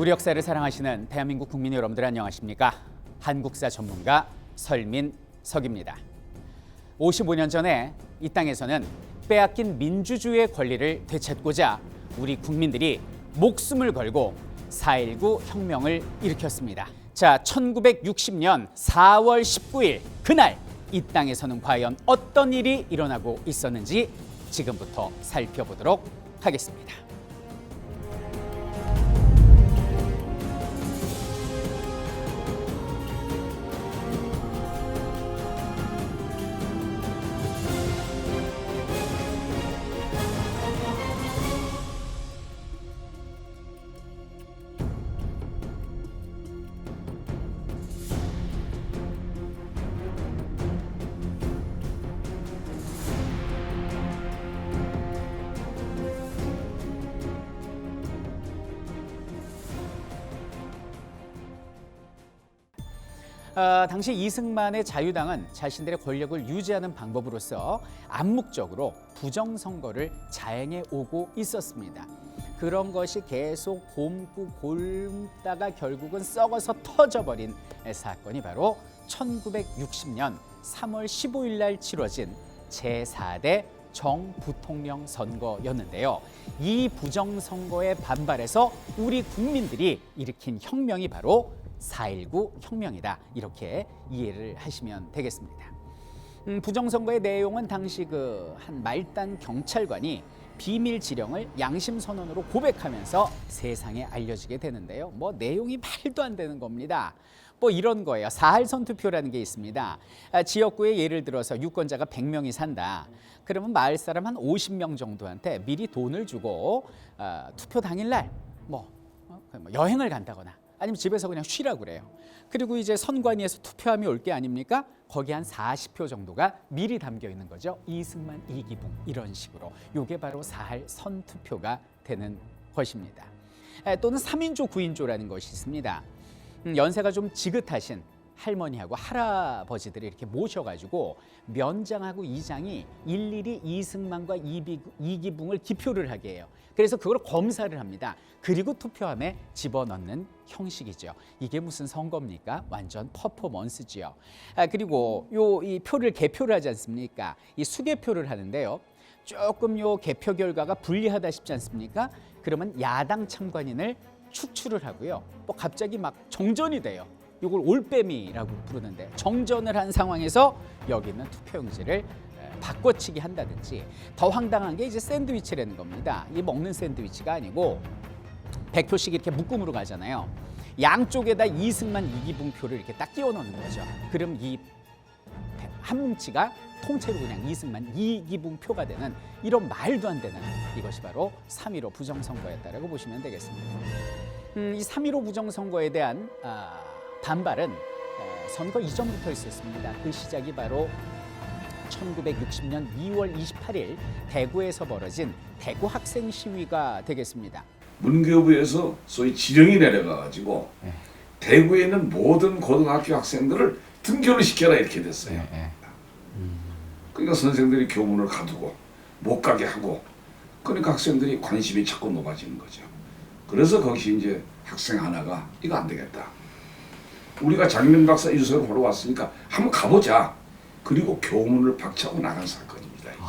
우리 역사를 사랑하시는 대한민국 국민 여러분들 안녕하십니까? 한국사 전문가 설민석입니다. 55년 전에 이 땅에서는 빼앗긴 민주주의의 권리를 되찾고자 우리 국민들이 목숨을 걸고 4.19 혁명을 일으켰습니다. 자, 1960년 4월 19일 그날 이 땅에서는 과연 어떤 일이 일어나고 있었는지 지금부터 살펴보도록 하겠습니다. 당시 이승만의 자유당은 자신들의 권력을 유지하는 방법으로서 암묵적으로 부정선거를 자행해 오고 있었습니다. 그런 것이 계속 곪다가 결국은 썩어서 터져버린 사건이 바로 1960년 3월 15일 날 치러진 제4대 정부통령 선거였는데요. 이 부정선거에 반발해서 우리 국민들이 일으킨 혁명이 바로 4.19 혁명이다. 이렇게 이해를 하시면 되겠습니다. 부정선거의 내용은 당시 한 말단 경찰관이 비밀 지령을 양심선언으로 고백하면서 세상에 알려지게 되는데요. 내용이 말도 안 되는 겁니다. 이런 거예요. 사할선 투표라는 게 있습니다. 지역구에 예를 들어서 유권자가 100명이 산다. 그러면 마을 사람 한 50명 정도한테 미리 돈을 주고 투표 당일날 여행을 간다거나 아니면 집에서 그냥 쉬라고 그래요. 그리고 이제 선관위에서 투표함이 올 게 아닙니까? 거기 한 40표 정도가 미리 담겨 있는 거죠. 이승만, 이기붕 이런 식으로. 이게 바로 사할 선투표가 되는 것입니다. 또는 3인조, 9인조라는 것이 있습니다. 연세가 좀 지긋하신 할머니하고 할아버지들이 이렇게 모셔가지고 면장하고 이장이 일일이 이승만과 이기붕을 기표를 하게 해요. 그래서 그걸 검사를 합니다. 그리고 투표함에 집어넣는 형식이죠. 이게 무슨 선거입니까? 완전 퍼포먼스지요. 그리고 이 표를 개표를 하지 않습니까? 이 수개표를 하는데요. 조금 요 개표 결과가 불리하다 싶지 않습니까? 그러면 야당 참관인을 축출을 하고요. 갑자기 막 정전이 돼요. 이걸 올빼미라고 부르는데 정전을 한 상황에서 여기 있는 투표용지를 바꿔치기 한다든지 더 황당한 게 이제 샌드위치라는 겁니다. 이 먹는 샌드위치가 아니고 100표씩 이렇게 묶음으로 가잖아요. 양쪽에다 이승만, 이기붕 표를 이렇게 딱 끼워 넣는 거죠. 그럼 이 한 뭉치가 통째로 그냥 이승만, 이기붕 표가 되는 이런 말도 안 되는 이것이 바로 3.15 부정선거였다라고 보시면 되겠습니다. 이 3.15 부정선거에 대한 반발은 선거 이전부터 있었습니다. 그 시작이 바로 1960년 2월 28일 대구에서 벌어진 대구 학생 시위가 되겠습니다. 문교부에서 소위 지령이 내려가가지고 대구에 있는 모든 고등학교 학생들을 등교를 시켜라 이렇게 됐어요. 그러니까 선생들이 교문을 가두고 못 가게 하고 그러니까 학생들이 관심이 자꾸 높아지는 거죠. 그래서 거기서 이제 학생 하나가 이거 안 되겠다. 우리가 장명 박사 일서를 보러 왔으니까 한번 가보자. 그리고 교문을 박차고 나간 사건입니다. 이제.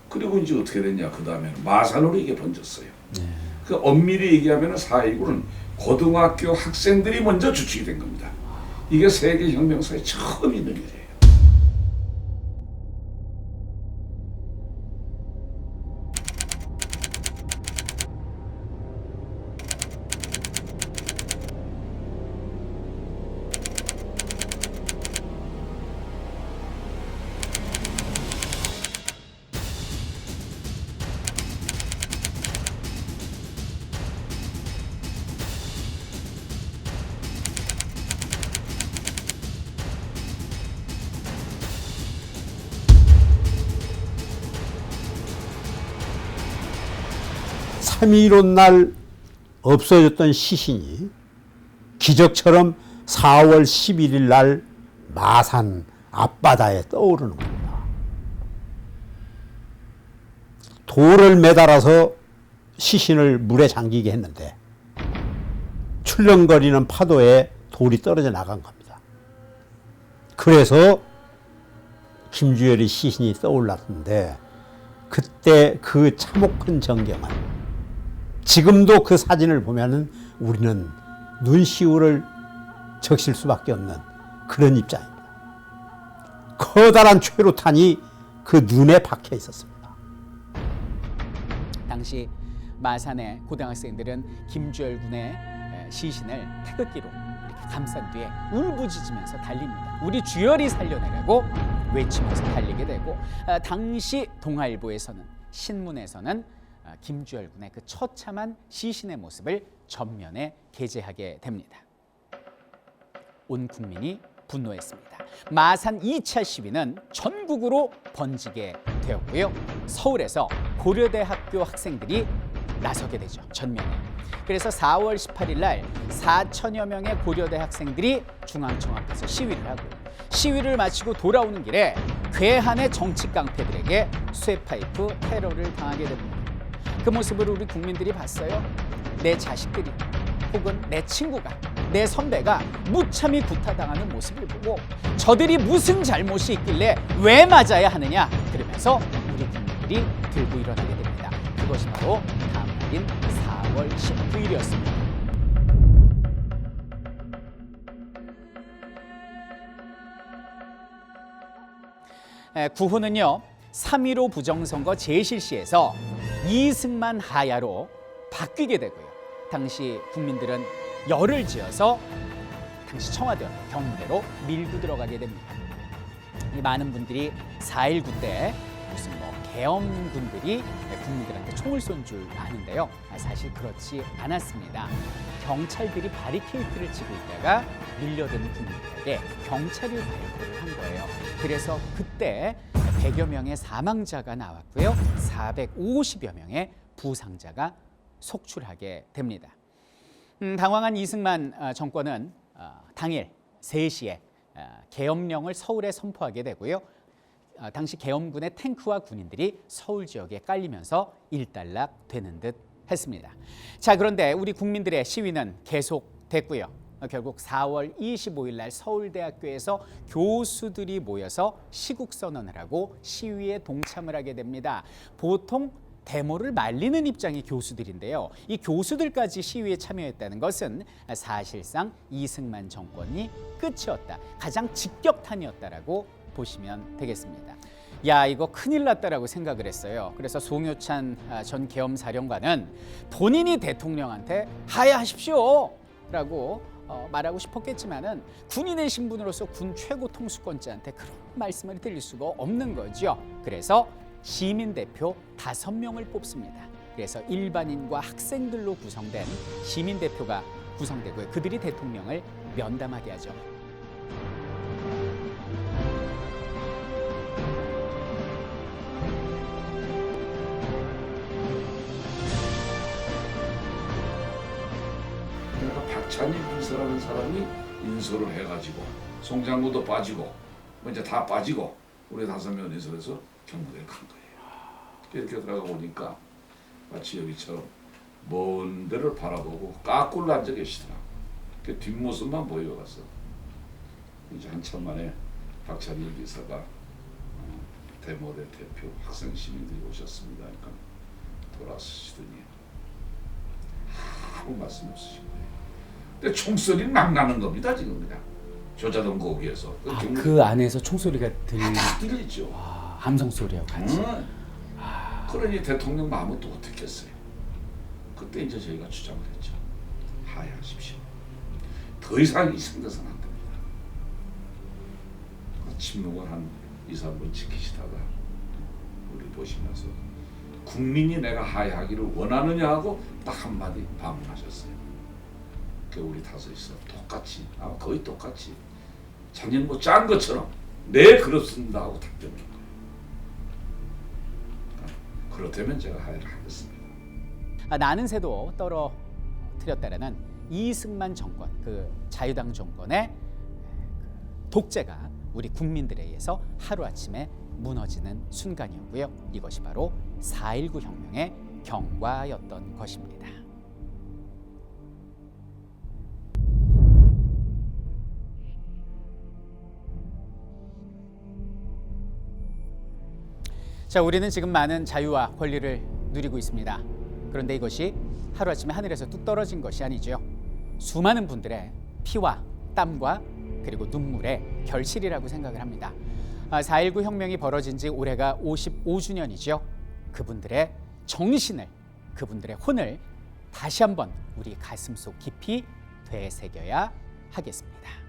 그리고 이제 어떻게 됐냐? 그 다음에는 마산으로 이게 번졌어요. 그 엄밀히 얘기하면 4.19는 고등학교 학생들이 먼저 주축이 된 겁니다. 이게 세계 혁명사에 처음 있는 일이에요. (3.15) 날 없어졌던 시신이 기적처럼 4월 11일 날 마산 앞바다에 떠오르는 겁니다. 돌을 매달아서 시신을 물에 잠기게 했는데 출렁거리는 파도에 돌이 떨어져 나간 겁니다. 그래서 김주열이 시신이 떠올랐는데 그때 그 참혹한 전경은 지금도 그 사진을 보면은 우리는 눈시울을 적실 수밖에 없는 그런 입장입니다. 커다란 최루탄이 그 눈에 박혀 있었습니다. 당시 마산의 고등학생들은 김주열 군의 시신을 태극기로 이렇게 감싼 뒤에 울부짖으면서 달립니다. 우리 주열이 살려내라고 외치면서 달리게 되고 당시 동아일보에서는 신문에서는 김주열 군의 그 처참한 시신의 모습을 전면에 게재하게 됩니다. 온 국민이 분노했습니다. 마산 2차 시위는 전국으로 번지게 되었고요. 서울에서 고려대학교 학생들이 나서게 되죠. 전면에. 그래서 4월 18일 날 4천여 명의 고려대 학생들이 중앙청 앞에서 시위를 하고 시위를 마치고 돌아오는 길에 괴한의 정치 깡패들에게 쇠파이프 테러를 당하게 됩니다. 그 모습을 우리 국민들이 봤어요. 내 자식들이 혹은 내 친구가 내 선배가 무참히 구타당하는 모습을 보고 저들이 무슨 잘못이 있길래 왜 맞아야 하느냐 그러면서 우리 국민들이 들고 일어나게 됩니다. 그것이 바로 다음 날인 4월 19일이었습니다. 구호는요 3.15 부정선거 재실시에서 이승만 하야로 바뀌게 되고요. 당시 국민들은 열을 지어서 당시 청와대 경무대로 밀고 들어가게 됩니다. 이 많은 분들이 4.19 때 무슨 계엄군들이 국민들한테 총을 쏜 줄 아는데요. 사실 그렇지 않았습니다. 경찰들이 바리케이트를 치고 있다가 밀려드는 국민들에게 경찰이 발포를 한 거예요. 그래서 그때 100여 명의 사망자가 나왔고요. 450여 명의 부상자가 속출하게 됩니다. 당황한 이승만 정권은 당일 3시에 계엄령을 서울에 선포하게 되고요. 당시 계엄군의 탱크와 군인들이 서울 지역에 깔리면서 일단락되는 듯 했습니다. 자, 그런데 우리 국민들의 시위는 계속됐고요. 결국 4월 25일 날 서울대학교에서 교수들이 모여서 시국선언을 하고 시위에 동참을 하게 됩니다. 보통 데모를 말리는 입장의 교수들인데요. 이 교수들까지 시위에 참여했다는 것은 사실상 이승만 정권이 끝이었다. 가장 직격탄이었다라고 보시면 되겠습니다. 야, 이거 큰일 났다라고 생각을 했어요. 그래서 송효찬 전 계엄사령관은 본인이 대통령한테 하야하십시오 라고 말하고 싶었겠지만은 군인의 신분으로서 군 최고 통수권자한테 그런 말씀을 드릴 수가 없는 거죠. 그래서 시민대표 5명을 뽑습니다. 그래서 일반인과 학생들로 구성된 시민대표가 구성되고요. 그들이 대통령을 면담하게 하죠. 그러니까 박찬일 비서라는 사람이 인솔을 해가지고 송장구도 빠지고 이제 다 빠지고 우리 5명 인솔해서 경무대를 간 거예요. 이렇게 들어가 보니까 마치 여기처럼 먼 데를 바라보고 까꿀 앉아 계시더라. 그 뒷모습만 보여갔어. 이제 한참 만에 박찬일 비서가 데모대 대표 학생 시민들이 오셨습니다. 그러니까 돌아서시더니 아무 말씀 없으신 거예요. 근데 총소리는 막 나는 겁니다. 지금 그냥 조자동 거기에서. 그 안에서 총소리가 다 들리죠. 함성 소리하고 같이. 그러니 대통령 마음은 또 어떻겠어요. 그때 이제 저희가 주장을 했죠. 하야하십시오. 더 이상 이 상대선 안 됩니다. 침묵을 한 2, 3분 지키시다가 우리 보시면서 국민이 내가 하야하기를 원하느냐 하고 딱 한마디 반문하셨어요. 그 우리 5이서 똑같이 아마 거의 똑같이 자기는 뭐 짠 것처럼 네 그렇습니다 하고 답변을 한 거예요. 그렇다면 제가 하야를 하겠습니다. 나는 새도 떨어뜨렸다라는 이승만 정권, 그 자유당 정권의 독재가 우리 국민들에 의해서 하루아침에 무너지는 순간이었고요. 이것이 바로 4.19 혁명의 경과였던 것입니다. 자, 우리는 지금 많은 자유와 권리를 누리고 있습니다. 그런데 이것이 하루아침에 하늘에서 뚝 떨어진 것이 아니죠. 수많은 분들의 피와 땀과 그리고 눈물의 결실이라고 생각을 합니다. 4.19 혁명이 벌어진 지 올해가 55주년이죠. 그분들의 정신을, 그분들의 혼을 다시 한번 우리 가슴속 깊이 되새겨야 하겠습니다.